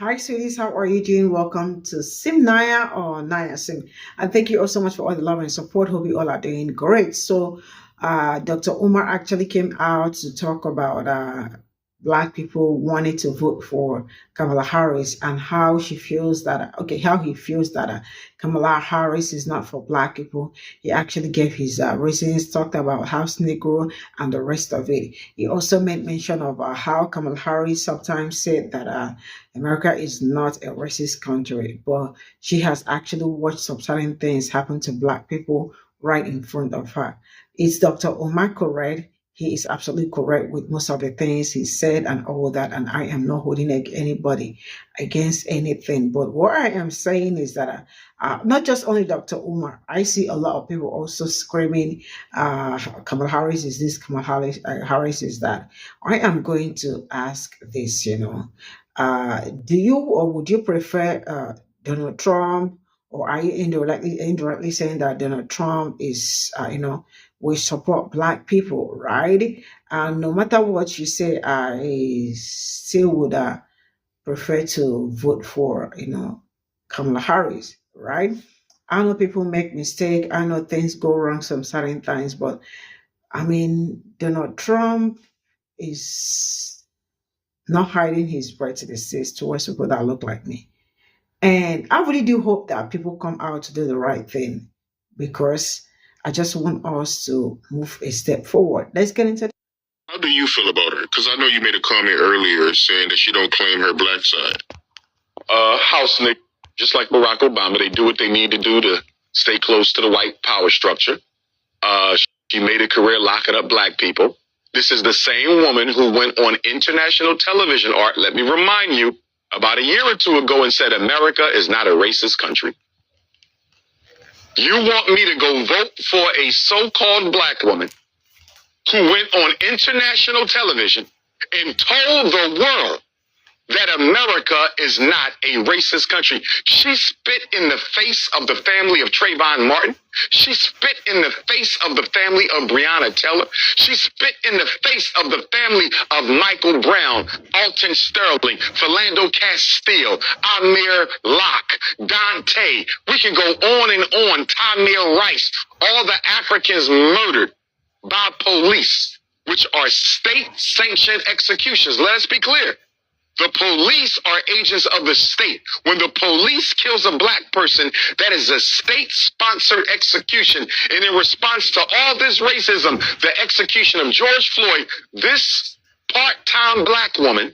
Hi, sweeties. How are you doing? Welcome to Cimnanya or Naya Sim. And thank you all so much for all the love and support. Hope you all are doing great. Dr. Umar actually came out to talk about Black people wanting to vote for Kamala Harris and how she feels that, okay, how he feels that Kamala Harris is not for Black people. He actually gave his reasons, talked about House Negro and the rest of it. He also made mention of how Kamala Harris sometimes said that. America is not a racist country, but she has actually watched some certain things happen to Black people right in front of her. Is Dr. Omar correct? He is absolutely correct with most of the things he said and all that, and I am not holding anybody against anything. But what I am saying is that not just only Dr. Umar, I see a lot of people also screaming, Kamala Harris is this, Kamala Harris is that. I am going to ask this, do you or would you prefer Donald Trump, or are you indirectly saying that Donald Trump is, we support Black people, right? And no matter what you say, I still would prefer to vote for, Kamala Harris, right? I know people make mistakes. I know things go wrong some certain times, but I mean, Donald Trump is not hiding his prejudices towards people that look like me. And I really do hope that people come out to do the right thing because I just want us to move a step forward. Let's get into. How do you feel about her? Because I know you made a comment earlier saying that she don't claim her black side. House Nick, just like Barack Obama, they do what they need to do to stay close to the white power structure. She made a career locking up Black people. This is the same woman who went on international television, Art, let me remind you, about a year or two ago and said America is not a racist country. You want me to go vote for a so-called Black woman who went on international television and told the world that America is not a racist country? She spit in the face of the family of Trayvon Martin. She spit in the face of the family of Breonna Taylor. She spit in the face of the family of Michael Brown, Alton Sterling, Philando Castile, Amir Locke, Dante. We can go on and on. Tamir Rice, all the Africans murdered by police, which are state-sanctioned executions. Let us be clear. The police are agents of the state. When the police kills a Black person, that is a state-sponsored execution. And in response to all this racism, the execution of George Floyd, this part-time Black woman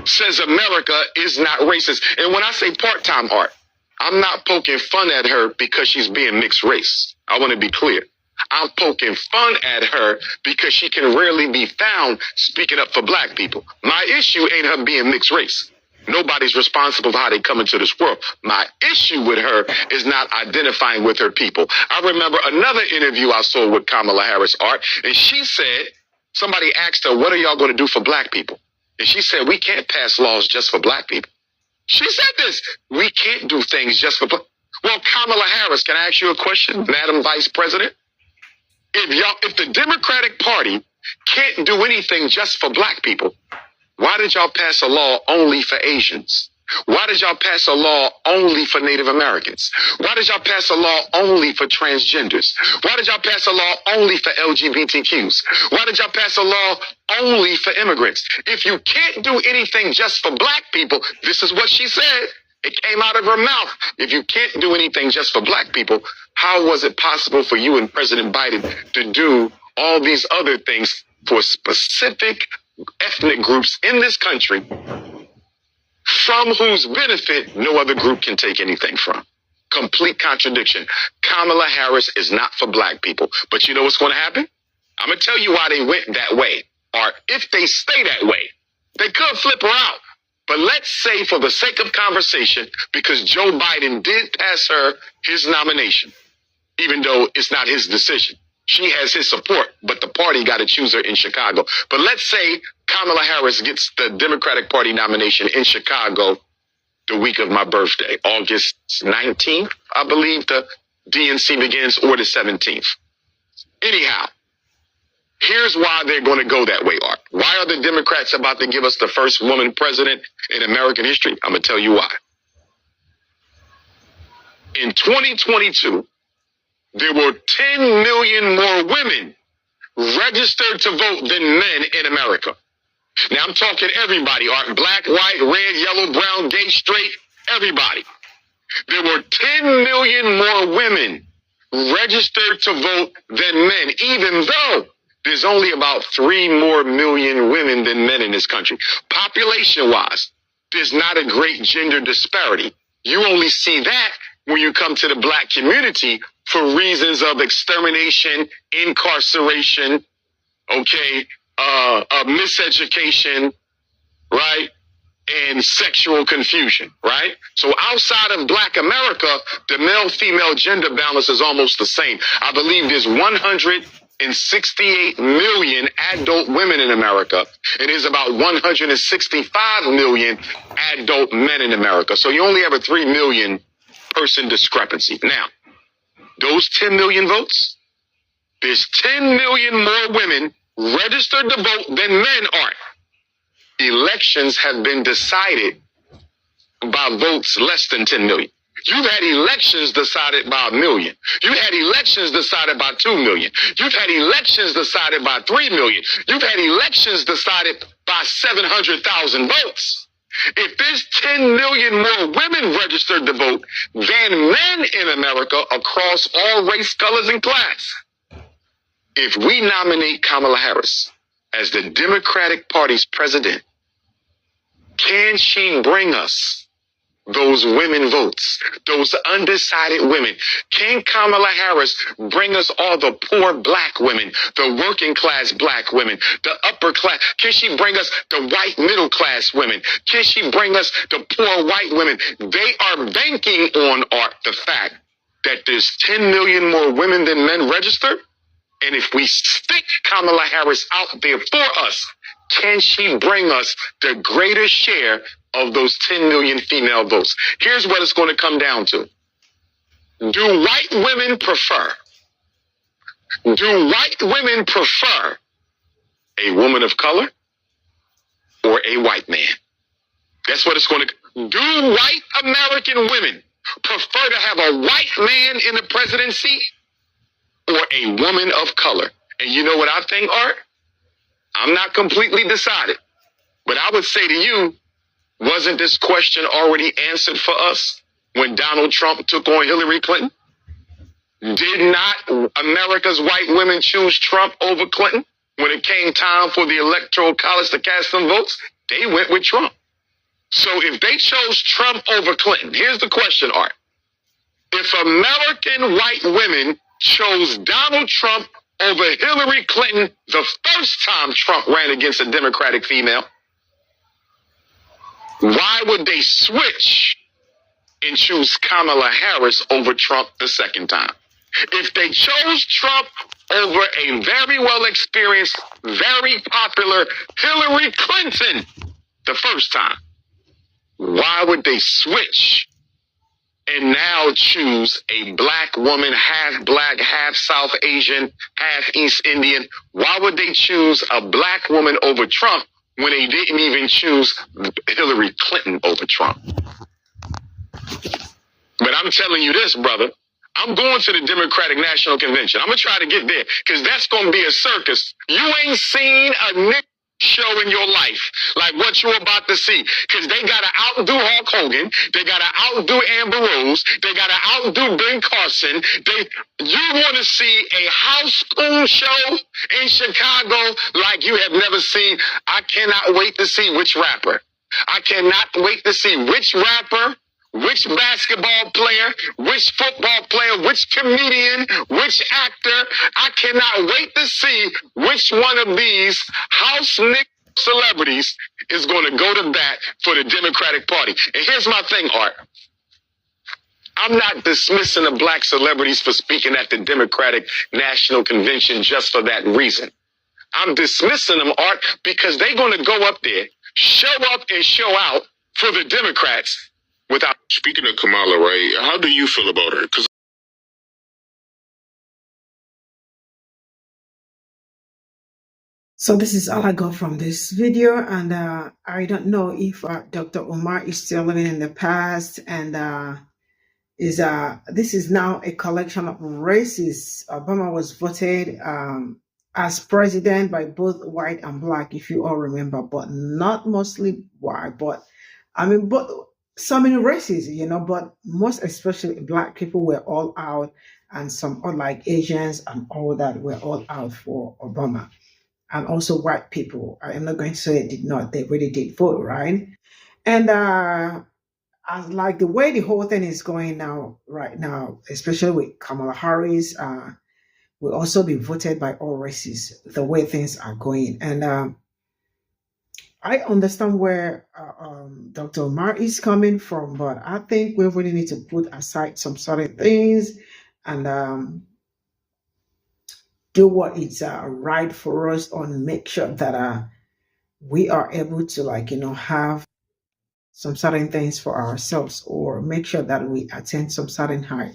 says America is not racist. And when I say part-time, Art, I'm not poking fun at her because she's being mixed race. I want to be clear. I'm poking fun at her because she can rarely be found speaking up for Black people. My issue ain't her being mixed race. Nobody's responsible for how they come into this world. My issue with her is not identifying with her people. I remember another interview I saw with Kamala Harris, Art, and she said, somebody asked her, what are y'all going to do for Black people? And she said, we can't pass laws just for Black people. She said this, we can't do things just for Black. Well, Kamala Harris, can I ask you a question, Madam Vice President? If the Democratic Party can't do anything just for Black people, why did y'all pass a law only for Asians? Why did y'all pass a law only for Native Americans? Why did y'all pass a law only for transgenders? Why did y'all pass a law only for LGBTQs? Why did y'all pass a law only for immigrants? If you can't do anything just for Black people, this is what she said. It came out of her mouth. If you can't do anything just for Black people, how was it possible for you and President Biden to do all these other things for specific ethnic groups in this country from whose benefit no other group can take anything from? Complete contradiction. Kamala Harris is not for Black people. But you know what's going to happen? I'm going to tell you why they went that way. Or if they stay that way, they could flip her out. But let's say for the sake of conversation, because Joe Biden did pass her his nomination, even though it's not his decision. She has his support, but the party got to choose her in Chicago. But let's say Kamala Harris gets the Democratic Party nomination in Chicago the week of my birthday, August 19th, I believe the DNC begins, or the 17th. Anyhow, Here's why they're going to go that way, Art. Why are the Democrats about to give us the first woman president in American history? I'm going to tell you why. In 2022, there were 10 million more women registered to vote than men in America. Now I'm talking everybody, Art. Black, white, red, yellow, brown, gay, straight, everybody. There were 10 million more women registered to vote than men, even though there's only about 3 more million women than men in this country. Population-wise, there's not a great gender disparity. You only see that when you come to the black community for reasons of extermination, incarceration, miseducation, right? And sexual confusion, right? So outside of black America, the male-female gender balance is almost the same. I believe there's 168 million adult women in America, and there's about 165 million adult men in America. So you only have a 3 million person discrepancy. Now, those 10 million votes, there's 10 million more women registered to vote than men are. Elections have been decided by votes less than 10 million. You've had elections decided by 1 million. You've had elections decided by 2 million. You've had elections decided by 3 million. You've had elections decided by 700,000 votes. If there's 10 million more women registered to vote than men in America across all race, colors, and class, if we nominate Kamala Harris as the Democratic Party's president, can she bring us those women votes, those undecided women? Can Kamala Harris bring us all the poor black women, the working class black women, the upper class? Can she bring us the white middle class women? Can she bring us the poor white women? They are banking on, Art, the fact that there's 10 million more women than men registered. And if we stick Kamala Harris out there for us, can she bring us the greater share of those 10 million female votes? Here's what it's going to come down to. Do white women prefer a woman of color or a white man? That's what it's going to. Do white American women prefer to have a white man in the presidency or a woman of color? And you know what I think, Art? I'm not completely decided, but I would say to you, wasn't this question already answered for us when Donald Trump took on Hillary Clinton? Did not America's white women choose Trump over Clinton? When it came time for the Electoral College to cast some votes, they went with Trump. So if they chose Trump over Clinton, here's the question, Art. If American white women chose Donald Trump over Hillary Clinton the first time Trump ran against a Democratic female, why would they switch and choose Kamala Harris over Trump the second time? If they chose Trump over a very well experienced, very popular Hillary Clinton the first time, why would they switch and now choose a black woman, half black, half South Asian, half East Indian? Why would they choose a black woman over Trump when they didn't even choose Hillary Clinton over Trump? But I'm telling you this, brother. I'm going to the Democratic National Convention. I'm going to try to get there because that's going to be a circus. You ain't seen a Nick show in your life like what you're about to see, because they got to outdo Hulk Hogan. They got to outdo Amber Rose. They got to outdo Ben Carson. You want to see a house school show in Chicago like you have never seen. I cannot wait to see which rapper. I cannot wait to see which rapper, which basketball player, which football player, which comedian, which actor. I cannot wait to see which one of these house Nick celebrities is going to go to bat for the Democratic Party. And here's my thing, Art. I'm not dismissing the black celebrities for speaking at the Democratic National Convention just for that reason. I'm dismissing them, Art, because they're going to go up there, show up and show out for the Democrats without. Speaking of Kamala, right, how do you feel about her? Because So this is all I got from this video, and I don't know if Dr. Omar is still living in the past, and is this is now a collection of races. Obama was voted as president by both white and black, if you all remember, but not mostly white, but I mean, but so many races, but most especially black people were all out, and some like Asians and all that were all out for Obama, and also white people. I am not going to say they did not; they really did vote, right? And as like the way the whole thing is going now, right now, especially with Kamala Harris, will also be voted by all races. The way things are going, and I understand where Dr. Omar is coming from, but I think we really need to put aside some certain things and do what is right for us, and make sure that we are able to, like, have some certain things for ourselves, or make sure that we attain some certain height.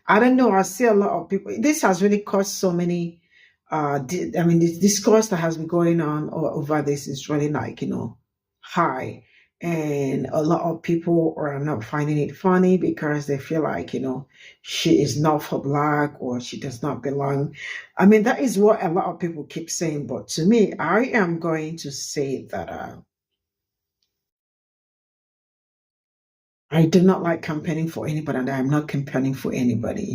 I don't know. I see a lot of people. This has really caused so many. I mean, this discourse that has been going on over this is really, like, high, and a lot of people are not finding it funny because they feel like, she is not for black, or she does not belong. I mean, that is what a lot of people keep saying. But to me, I am going to say that I do not like campaigning for anybody, and I'm not campaigning for anybody.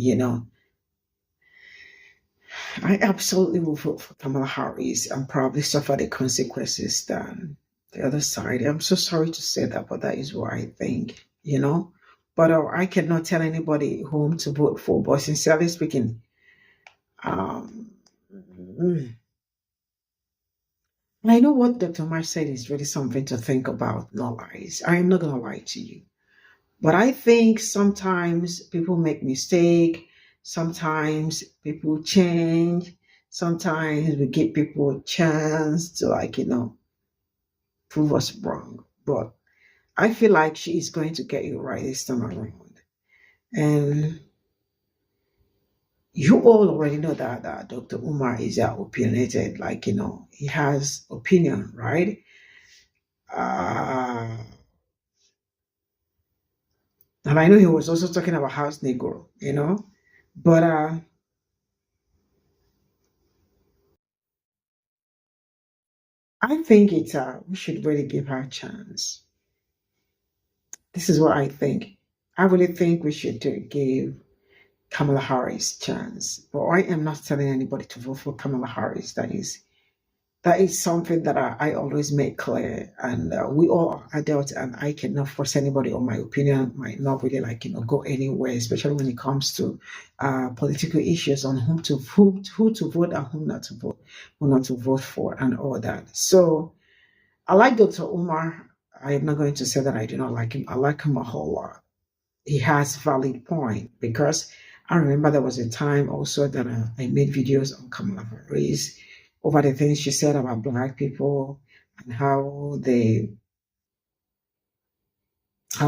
I absolutely will vote for Kamala Harris and probably suffer the consequences than the other side. I'm so sorry to say that, but that is what I think. But I cannot tell anybody whom to vote for. But sincerely speaking, um, mm, I know what Dr. March said is really something to think about, no lies. I am not going to lie to you. But I think sometimes people make mistake. Sometimes people change. Sometimes we give people a chance to, like, prove us wrong. But I feel like she is going to get it right this time around. And you all already know that Dr. Umar is opinionated. Like, he has opinion, right? Uh, and I know he was also talking about house Negro. But I think it's we should really give her a chance. This is what I think. I really think we should give Kamala Harris a chance. But I am not telling anybody to vote for Kamala Harris. That is something that I always make clear. And we all are adults, and I cannot force anybody, or my opinion might not really, like, go anywhere, especially when it comes to political issues on who to vote and who not to vote for, and all that. So I like Dr. Umar. I am not going to say that I do not like him. I like him a whole lot. He has valid point, because I remember there was a time also that I made videos on Kamala Harris over the things she said about black people, and how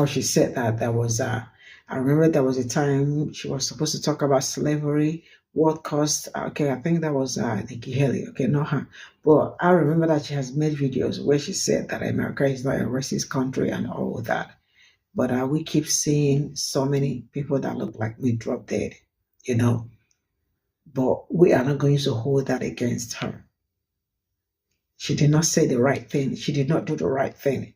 she said that there was I remember there was a time she was supposed to talk about slavery, what caused. Okay, I think that was Nikki Haley. Okay, not her, but I remember that she has made videos where she said that America is not a racist country and all of that. But we keep seeing so many people that look like me drop dead, you know. But we are not going to hold that against her. She did not say the right thing. She did not do the right thing.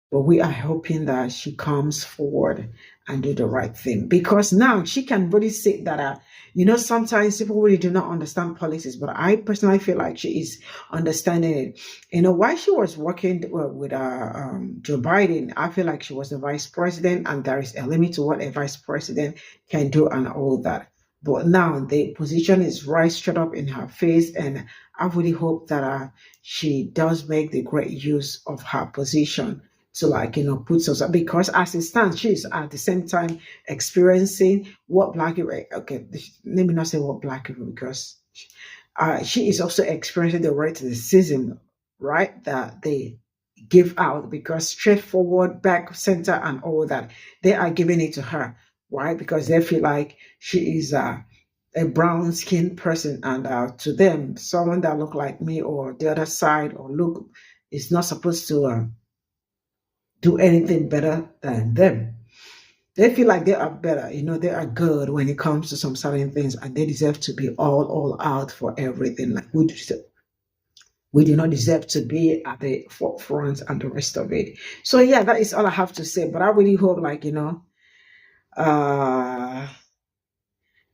But we are hoping that she comes forward and do the right thing, because now she can really say that sometimes people really do not understand politics, but I personally feel like she is understanding it. While she was working with Joe Biden, I feel like she was the vice president, and there is a limit to what a vice president can do and all that. But now the position is right straight up in her face, and I really hope that she does make the great use of her position to, like, put us, because as it stands, she's at the same time experiencing what black people, okay, let me not say what black people, because she is also experiencing the racism, right, that they give out, because straightforward, back, center, and all that, they are giving it to her, right, because they feel like she is a brown skinned person, and to them, someone that look like me or the other side or look is not supposed to do anything better than them. They feel like they are better, they are good when it comes to some certain things, and they deserve to be all out for everything. Like we do not deserve to be at the forefront and the rest of it. So yeah, that is all I have to say. But I really hope, like, uh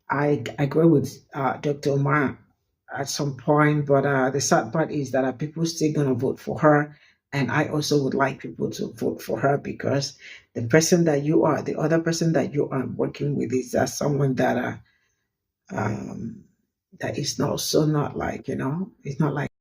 I agree with Dr. Omar at some point, but the sad part is that people still gonna vote for her, and I also would like people to vote for her because the other person that you are working with is someone that is not so not like it's not like